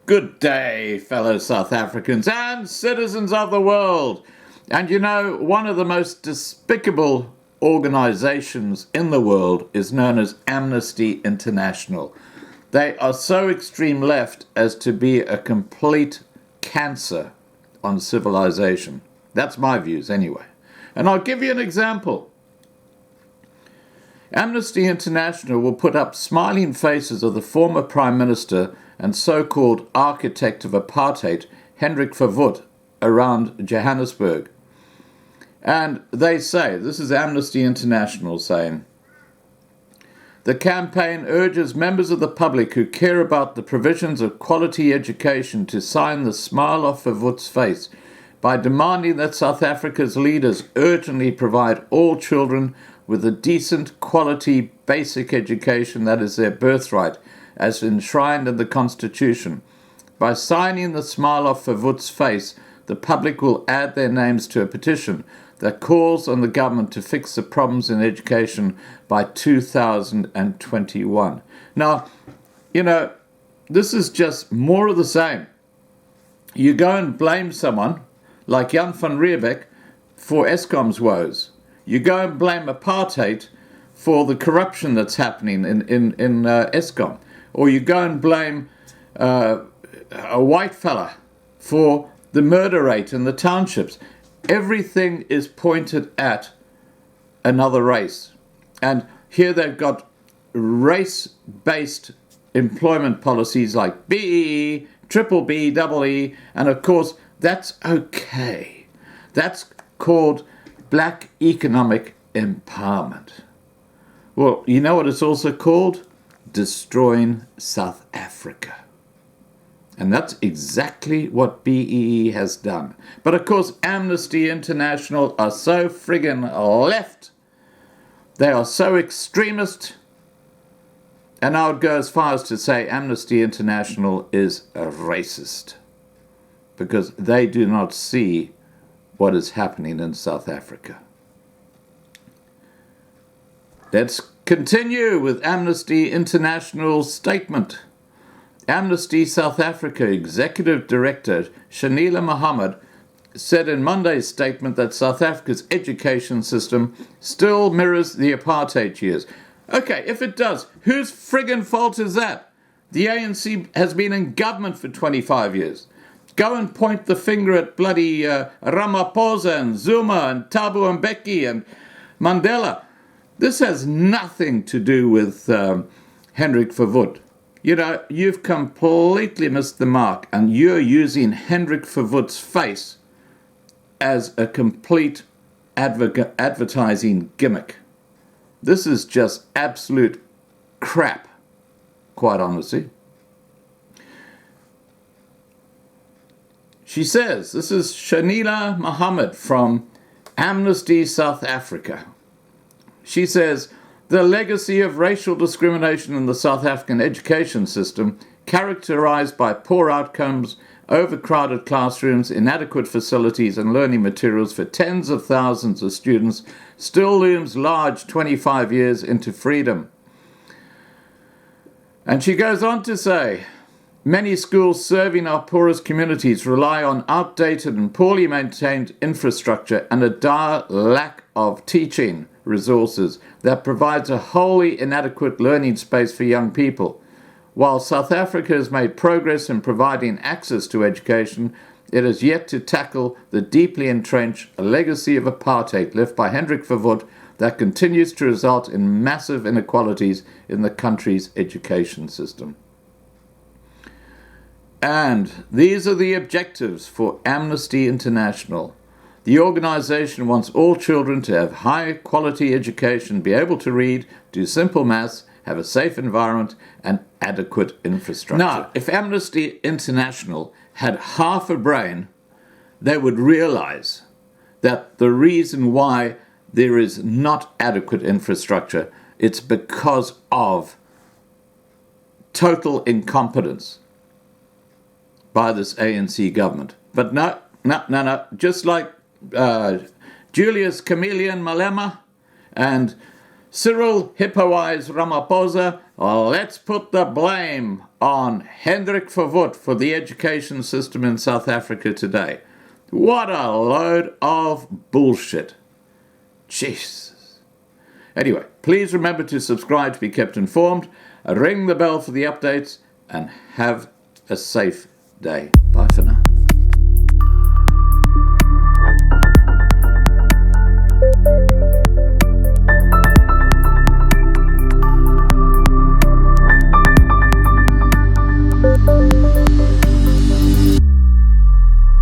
Good day, fellow South Africans and citizens of the world. And you know, one of the most despicable organizations in the world is known as Amnesty International. They are so extreme left as to be a complete cancer on civilization. That's my views anyway. And I'll give you an example. Amnesty International will put up smiling faces of the former Prime Minister and so-called architect of apartheid, Hendrik Verwoerd, around Johannesburg. And they say, this is Amnesty International saying, the campaign urges members of the public who care about the provisions of quality education to sign the smile off Verwoerd's face by demanding that South Africa's leaders urgently provide all children with a decent, quality, basic education that is their birthright, as enshrined in the Constitution. By signing the smile off Verwoerd's face, the public will add their names to a petition that calls on the government to fix the problems in education by 2021. Now, you know, this is just more of the same. You go and blame someone like Jan van Riebeeck for Eskom's woes. You go and blame apartheid for the corruption that's happening in Eskom. Or you go and blame a white fella for the murder rate in the townships. Everything is pointed at another race. And here they've got race-based employment policies like BEE, triple B, double E, and of course, that's okay. That's called black economic empowerment. Well, you know what it's also called? Destroying South Africa. And that's exactly what BEE has done. But of course, Amnesty International are so friggin' left. They are so extremist. And I would go as far as to say Amnesty International is a racist. Because they do not see what is happening in South Africa. Let's continue with Amnesty International's statement. Amnesty South Africa Executive Director Shanila Mohammed said in Monday's statement that South Africa's education system still mirrors the apartheid years. Okay, if it does, whose friggin' fault is that? The ANC has been in government for 25 years. Go and point the finger at bloody Ramaphosa and Zuma and Thabo Mbeki and Mandela. This has nothing to do with Hendrik Verwoerd. You know, you've completely missed the mark, and you're using Hendrik Verwoerd's face as a complete advertising gimmick. This is just absolute crap, quite honestly. She says, this is Shanila Mohammed from Amnesty South Africa. She says, the legacy of racial discrimination in the South African education system, characterized by poor outcomes, overcrowded classrooms, inadequate facilities and learning materials for tens of thousands of students, still looms large 25 years into freedom. And she goes on to say, many schools serving our poorest communities rely on outdated and poorly maintained infrastructure and a dire lack of teaching resources that provides a wholly inadequate learning space for young people. While South Africa has made progress in providing access to education, it has yet to tackle the deeply entrenched legacy of apartheid left by Hendrik Verwoerd that continues to result in massive inequalities in the country's education system. And these are the objectives for Amnesty International. The organization wants all children to have high-quality education, be able to read, do simple maths, have a safe environment, and adequate infrastructure. Now, if Amnesty International had half a brain, they would realize that the reason why there is not adequate infrastructure, it's because of total incompetence by this ANC government. But no. Just like Julius Chameleon Malema and Cyril Hippoise Ramaphosa, let's put the blame on Hendrik Verwoerd for the education system in South Africa today. What a load of bullshit. Jesus. Anyway, please remember to subscribe to be kept informed, ring the bell for the updates, and have a safe day. Bye for now.